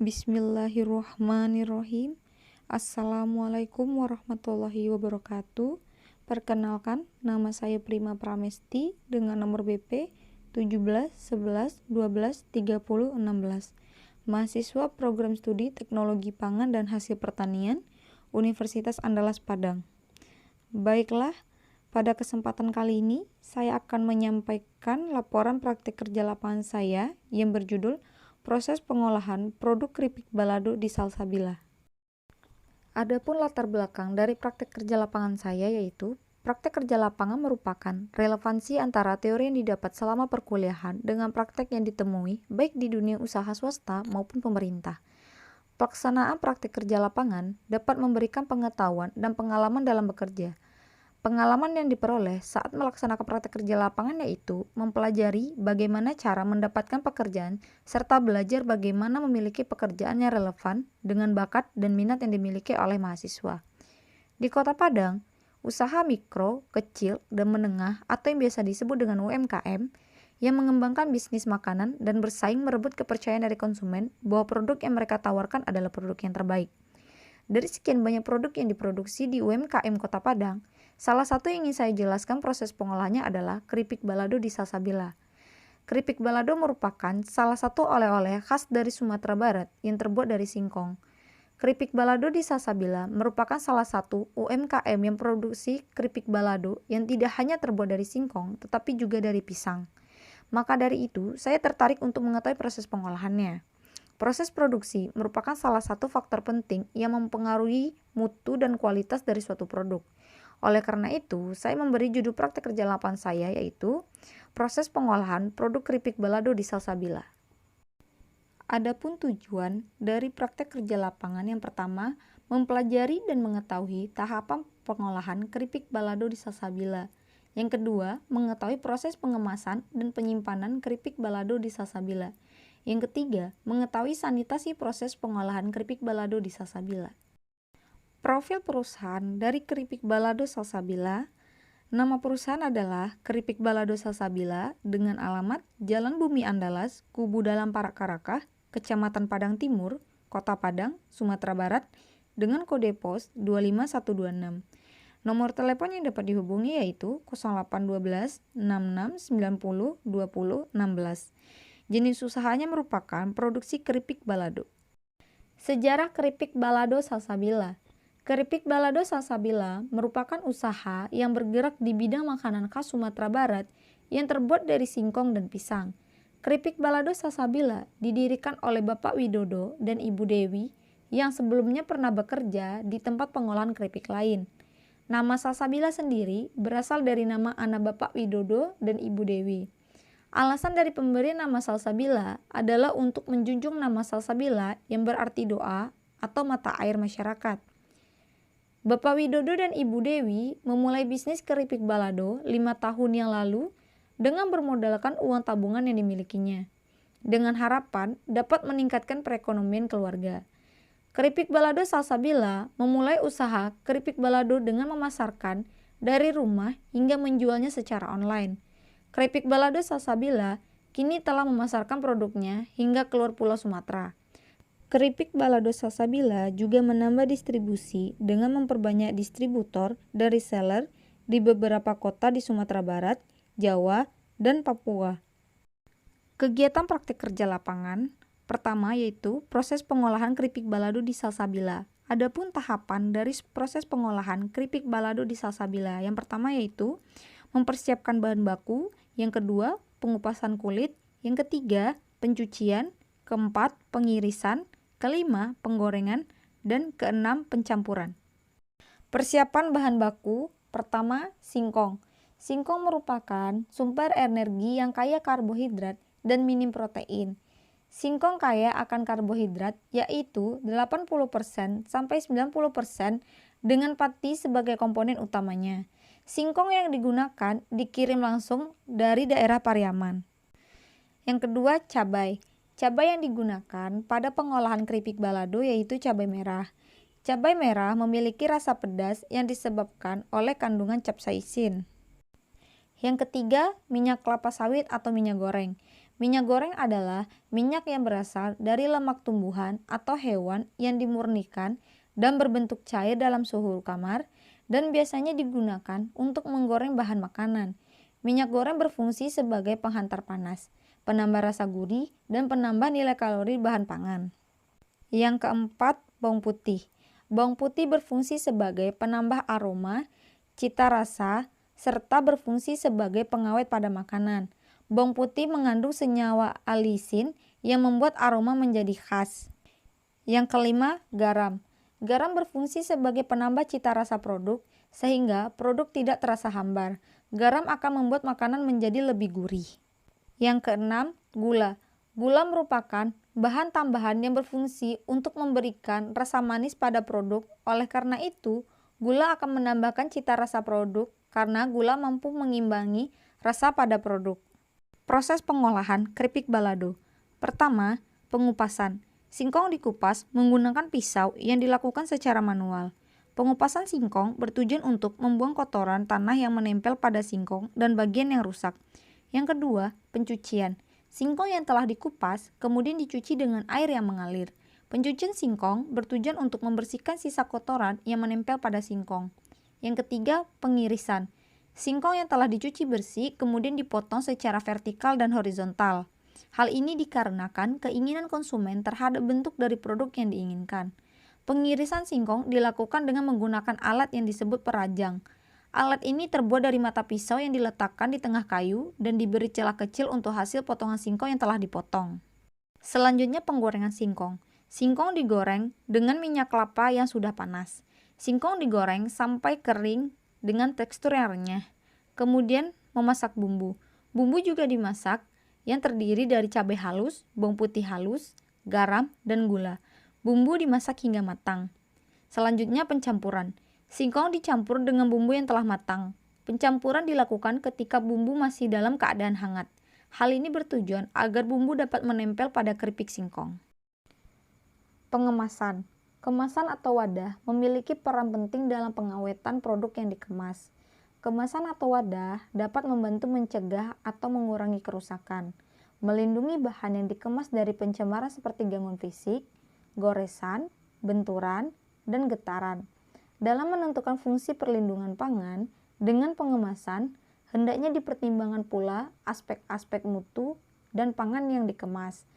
Bismillahirrahmanirrahim. Assalamualaikum warahmatullahi wabarakatuh. Perkenalkan, nama saya Prima Pramesti dengan nomor BP 17 11 12 30 16. Mahasiswa Program Studi Teknologi Pangan dan Hasil Pertanian Universitas Andalas Padang. Baiklah, pada kesempatan kali ini saya akan menyampaikan laporan praktik kerja lapangan saya yang berjudul Proses pengolahan produk keripik balado di Salsabila. Adapun latar belakang dari praktik kerja lapangan saya yaitu praktik kerja lapangan merupakan relevansi antara teori yang didapat selama perkuliahan dengan praktek yang ditemui baik di dunia usaha swasta maupun pemerintah. Pelaksanaan praktik kerja lapangan dapat memberikan pengetahuan dan pengalaman dalam bekerja. Pengalaman yang diperoleh saat melaksanakan praktek kerja lapangan yaitu mempelajari bagaimana cara mendapatkan pekerjaan serta belajar bagaimana memiliki pekerjaan yang relevan dengan bakat dan minat yang dimiliki oleh mahasiswa. Di Kota Padang, usaha mikro, kecil, dan menengah atau yang biasa disebut dengan UMKM yang mengembangkan bisnis makanan dan bersaing merebut kepercayaan dari konsumen bahwa produk yang mereka tawarkan adalah produk yang terbaik. Dari sekian banyak produk yang diproduksi di UMKM Kota Padang, salah satu yang ingin saya jelaskan proses pengolahannya adalah keripik balado di Salsabila. Keripik balado merupakan salah satu oleh-oleh khas dari Sumatera Barat yang terbuat dari singkong. Keripik balado di Salsabila merupakan salah satu UMKM yang produksi keripik balado yang tidak hanya terbuat dari singkong, tetapi juga dari pisang. Maka dari itu, saya tertarik untuk mengetahui proses pengolahannya. Proses produksi merupakan salah satu faktor penting yang mempengaruhi mutu dan kualitas dari suatu produk. Oleh karena itu, saya memberi judul praktek kerja lapangan saya yaitu Proses Pengolahan Produk Keripik Balado di Salsabila. Adapun tujuan dari praktek kerja lapangan yang pertama, mempelajari dan mengetahui tahapan pengolahan keripik balado di Salsabila. Yang kedua, mengetahui proses pengemasan dan penyimpanan keripik balado di Salsabila. Yang ketiga, mengetahui sanitasi proses pengolahan keripik balado di Salsabila. Profil perusahaan dari keripik balado Salsabila. Nama perusahaan adalah Keripik Balado Salsabila dengan alamat Jalan Bumi Andalas, Kubu Dalam Parakarakah, Kecamatan Padang Timur, Kota Padang, Sumatera Barat dengan kode pos 25126. Nomor telepon yang dapat dihubungi yaitu 0812 66 90 20 16. Jenis usahanya merupakan produksi keripik balado. Sejarah keripik balado Salsabila. Keripik balado Salsabila merupakan usaha yang bergerak di bidang makanan khas Sumatera Barat yang terbuat dari singkong dan pisang. Keripik balado Salsabila didirikan oleh Bapak Widodo dan Ibu Dewi yang sebelumnya pernah bekerja di tempat pengolahan keripik lain. Nama Salsabila sendiri berasal dari nama anak Bapak Widodo dan Ibu Dewi. Alasan dari pemberian nama Salsabila adalah untuk menjunjung nama Salsabila yang berarti doa atau mata air masyarakat. Bapak Widodo dan Ibu Dewi memulai bisnis keripik balado 5 tahun yang lalu dengan bermodalkan uang tabungan yang dimilikinya, dengan harapan dapat meningkatkan perekonomian keluarga. Keripik balado Salsabila memulai usaha keripik balado dengan memasarkan dari rumah hingga menjualnya secara online. Keripik balado Salsabila kini telah memasarkan produknya hingga keluar Pulau Sumatera. Keripik balado Salsabila juga menambah distribusi dengan memperbanyak distributor dari reseller di beberapa kota di Sumatera Barat, Jawa, dan Papua. Kegiatan praktik kerja lapangan pertama yaitu proses pengolahan keripik balado di Salsabila. Adapun tahapan dari proses pengolahan keripik balado di Salsabila yang pertama yaitu mempersiapkan bahan baku, yang kedua pengupasan kulit, yang ketiga pencucian, keempat pengirisan, kelima penggorengan, dan keenam pencampuran. Persiapan bahan baku pertama singkong. Singkong merupakan sumber energi yang kaya karbohidrat dan minim protein. Singkong kaya akan karbohidrat yaitu 80% sampai 90% dengan pati sebagai komponen utamanya. Singkong yang digunakan dikirim langsung dari daerah Pariaman. Yang kedua, cabai. Cabai yang digunakan pada pengolahan keripik balado yaitu cabai merah. Cabai merah memiliki rasa pedas yang disebabkan oleh kandungan capsaicin. Yang ketiga, minyak kelapa sawit atau minyak goreng. Minyak goreng adalah minyak yang berasal dari lemak tumbuhan atau hewan yang dimurnikan dan berbentuk cair dalam suhu kamar dan biasanya digunakan untuk menggoreng bahan makanan. Minyak goreng berfungsi sebagai penghantar panas, penambah rasa gurih, dan penambah nilai kalori bahan pangan. Yang keempat, bawang putih. Bawang putih berfungsi sebagai penambah aroma, cita rasa, serta berfungsi sebagai pengawet pada makanan. Bawang putih mengandung senyawa alisin yang membuat aroma menjadi khas. Yang kelima, garam. Garam berfungsi sebagai penambah cita rasa produk, sehingga produk tidak terasa hambar. Garam akan membuat makanan menjadi lebih gurih. Yang keenam, gula. Gula merupakan bahan tambahan yang berfungsi untuk memberikan rasa manis pada produk. Oleh karena itu, gula akan menambahkan cita rasa produk karena gula mampu mengimbangi rasa pada produk. Proses pengolahan keripik balado. Pertama, pengupasan. Singkong dikupas menggunakan pisau yang dilakukan secara manual. Pengupasan singkong bertujuan untuk membuang kotoran tanah yang menempel pada singkong dan bagian yang rusak. Yang kedua, pencucian. Singkong yang telah dikupas kemudian dicuci dengan air yang mengalir. Pencucian singkong bertujuan untuk membersihkan sisa kotoran yang menempel pada singkong. Yang ketiga, pengirisan. Singkong yang telah dicuci bersih kemudian dipotong secara vertikal dan horizontal. Hal ini dikarenakan keinginan konsumen terhadap bentuk dari produk yang diinginkan. Pengirisan singkong dilakukan dengan menggunakan alat yang disebut perajang. Alat ini terbuat dari mata pisau yang diletakkan di tengah kayu dan diberi celah kecil untuk hasil potongan singkong yang telah dipotong. Selanjutnya, penggorengan singkong. Singkong digoreng dengan minyak kelapa yang sudah panas. Singkong digoreng sampai kering dengan tekstur yang renyah. Kemudian memasak bumbu. Bumbu juga dimasak yang terdiri dari cabai halus, bawang putih halus, garam, dan gula. Bumbu dimasak hingga matang. Selanjutnya, pencampuran. Singkong dicampur dengan bumbu yang telah matang. Pencampuran dilakukan ketika bumbu masih dalam keadaan hangat. Hal ini bertujuan agar bumbu dapat menempel pada keripik singkong. Pengemasan. Kemasan atau wadah memiliki peran penting dalam pengawetan produk yang dikemas. Kemasan atau wadah dapat membantu mencegah atau mengurangi kerusakan, melindungi bahan yang dikemas dari pencemaran seperti gangguan fisik, goresan, benturan, dan getaran. Dalam menentukan fungsi perlindungan pangan, dengan pengemasan, hendaknya dipertimbangkan pula aspek-aspek mutu dan pangan yang dikemas.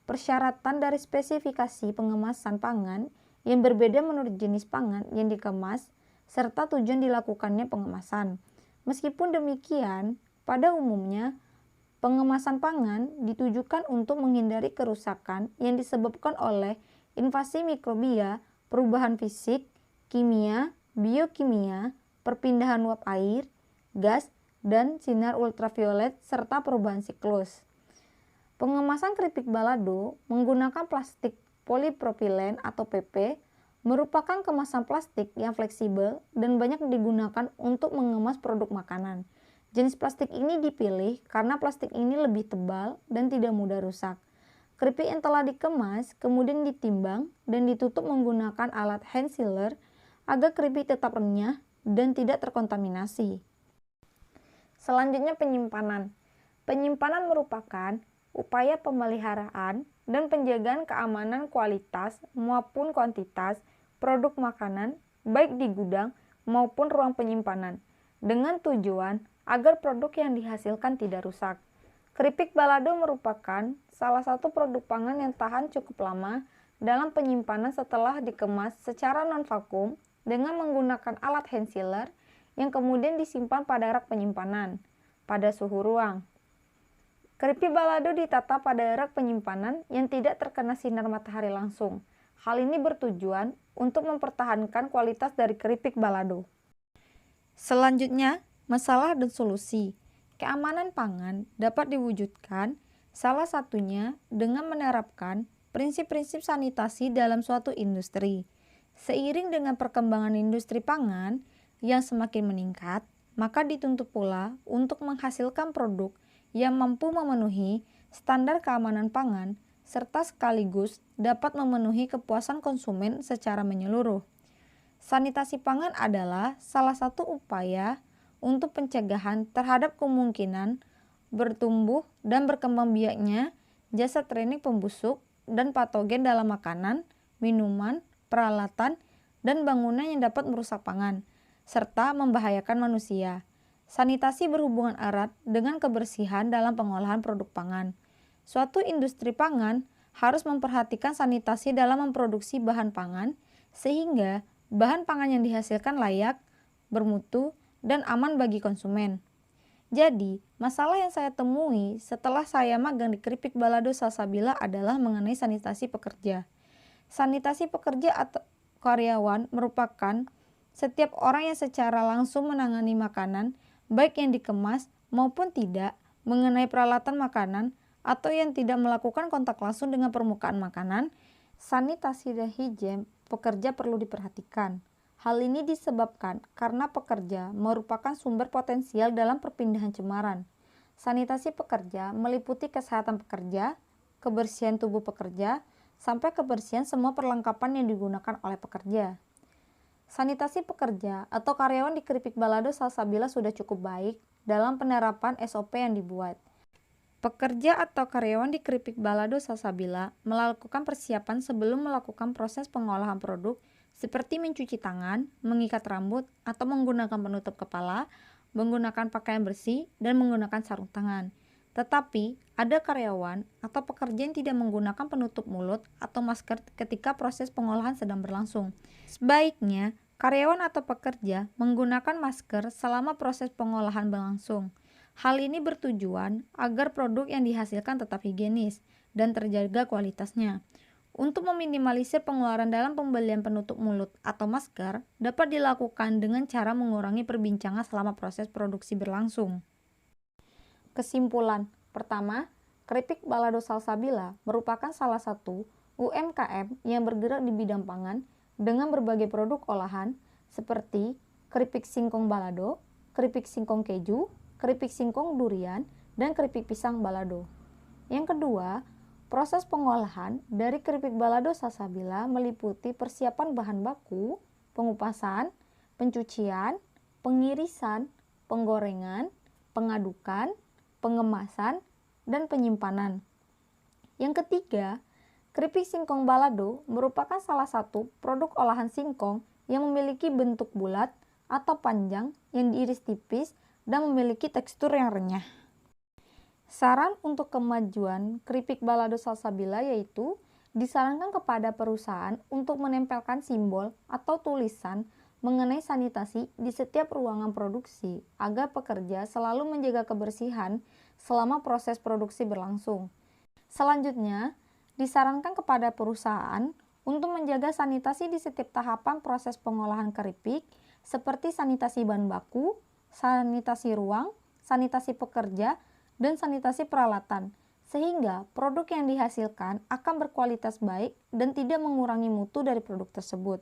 Persyaratan dari spesifikasi pengemasan pangan yang berbeda menurut jenis pangan yang dikemas, serta tujuan dilakukannya pengemasan. Meskipun demikian, pada umumnya, pengemasan pangan ditujukan untuk menghindari kerusakan yang disebabkan oleh invasi mikrobia, perubahan fisik, kimia, biokimia, perpindahan uap air, gas, dan sinar ultraviolet, serta perubahan siklus. Pengemasan keripik balado menggunakan plastik polipropilen atau PP merupakan kemasan plastik yang fleksibel dan banyak digunakan untuk mengemas produk makanan. Jenis plastik ini dipilih karena plastik ini lebih tebal dan tidak mudah rusak. Keripik yang telah dikemas kemudian ditimbang dan ditutup menggunakan alat hand sealer agar keripik tetap renyah dan tidak terkontaminasi. Selanjutnya, penyimpanan. Penyimpanan merupakan upaya pemeliharaan dan penjagaan keamanan kualitas maupun kuantitas produk makanan baik di gudang maupun ruang penyimpanan dengan tujuan agar produk yang dihasilkan tidak rusak. Keripik balado merupakan salah satu produk pangan yang tahan cukup lama dalam penyimpanan setelah dikemas secara non-vakum dengan menggunakan alat hand sealer yang kemudian disimpan pada rak penyimpanan pada suhu ruang. Keripik balado ditata pada rak penyimpanan yang tidak terkena sinar matahari langsung. Hal ini bertujuan untuk mempertahankan kualitas dari keripik balado. Selanjutnya, masalah dan solusi. Keamanan pangan dapat diwujudkan salah satunya dengan menerapkan prinsip-prinsip sanitasi dalam suatu industri. Seiring dengan perkembangan industri pangan yang semakin meningkat, maka dituntut pula untuk menghasilkan produk yang mampu memenuhi standar keamanan pangan serta sekaligus dapat memenuhi kepuasan konsumen secara menyeluruh. Sanitasi pangan adalah salah satu upaya untuk pencegahan terhadap kemungkinan bertumbuh dan berkembang biaknya zat trinik pembusuk dan patogen dalam makanan, minuman, peralatan, dan bangunan yang dapat merusak pangan, serta membahayakan manusia. Sanitasi berhubungan erat dengan kebersihan dalam pengolahan produk pangan. Suatu industri pangan harus memperhatikan sanitasi dalam memproduksi bahan pangan, sehingga bahan pangan yang dihasilkan layak, bermutu, dan aman bagi konsumen. Jadi, masalah yang saya temui setelah saya magang di Kripik Balado Salsabila adalah mengenai sanitasi pekerja. Sanitasi pekerja atau karyawan merupakan setiap orang yang secara langsung menangani makanan, baik yang dikemas maupun tidak, mengenai peralatan makanan, atau yang tidak melakukan kontak langsung dengan permukaan makanan. Sanitasi dan higien pekerja perlu diperhatikan. Hal ini disebabkan karena pekerja merupakan sumber potensial dalam perpindahan cemaran. Sanitasi pekerja meliputi kesehatan pekerja, kebersihan tubuh pekerja, sampai kebersihan semua perlengkapan yang digunakan oleh pekerja. Sanitasi pekerja atau karyawan di Kripik Balado Salsabila sudah cukup baik dalam penerapan SOP yang dibuat. Pekerja atau karyawan di Kripik Balado Salsabila melakukan persiapan sebelum melakukan proses pengolahan produk seperti mencuci tangan, mengikat rambut, atau menggunakan penutup kepala, menggunakan pakaian bersih, dan menggunakan sarung tangan. Tetapi, ada karyawan atau pekerja yang tidak menggunakan penutup mulut atau masker ketika proses pengolahan sedang berlangsung. Sebaiknya, karyawan atau pekerja menggunakan masker selama proses pengolahan berlangsung. Hal ini bertujuan agar produk yang dihasilkan tetap higienis dan terjaga kualitasnya. Untuk meminimalisir pengeluaran dalam pembelian penutup mulut atau masker dapat dilakukan dengan cara mengurangi perbincangan selama proses produksi berlangsung. Kesimpulan, pertama, Kripik Balado Salsabila merupakan salah satu UMKM yang bergerak di bidang pangan dengan berbagai produk olahan seperti keripik singkong balado, keripik singkong keju, keripik singkong durian, dan keripik pisang balado. Yang kedua, proses pengolahan dari Kripik Balado Salsabila meliputi persiapan bahan baku, pengupasan, pencucian, pengirisan, penggorengan, pengadukan, pengemasan, dan penyimpanan. Yang ketiga, keripik singkong balado merupakan salah satu produk olahan singkong yang memiliki bentuk bulat atau panjang yang diiris tipis dan memiliki tekstur yang renyah. Saran untuk kemajuan Kripik Balado Salsabila yaitu disarankan kepada perusahaan untuk menempelkan simbol atau tulisan mengenai sanitasi di setiap ruangan produksi agar pekerja selalu menjaga kebersihan selama proses produksi berlangsung. Selanjutnya, disarankan kepada perusahaan untuk menjaga sanitasi di setiap tahapan proses pengolahan keripik seperti sanitasi bahan baku, sanitasi ruang, sanitasi pekerja, dan sanitasi peralatan, sehingga produk yang dihasilkan akan berkualitas baik dan tidak mengurangi mutu dari produk tersebut.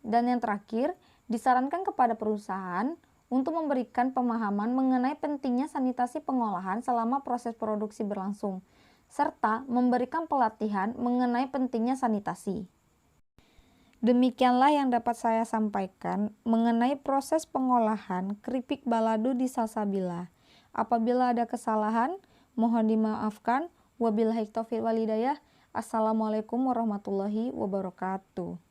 Dan yang terakhir, disarankan kepada perusahaan untuk memberikan pemahaman mengenai pentingnya sanitasi pengolahan selama proses produksi berlangsung, serta memberikan pelatihan mengenai pentingnya sanitasi. Demikianlah yang dapat saya sampaikan mengenai proses pengolahan keripik balado di Salsabila. Apabila ada kesalahan, mohon dimaafkan. Wabillahi taufiq wal hidayah. Assalamualaikum warahmatullahi wabarakatuh.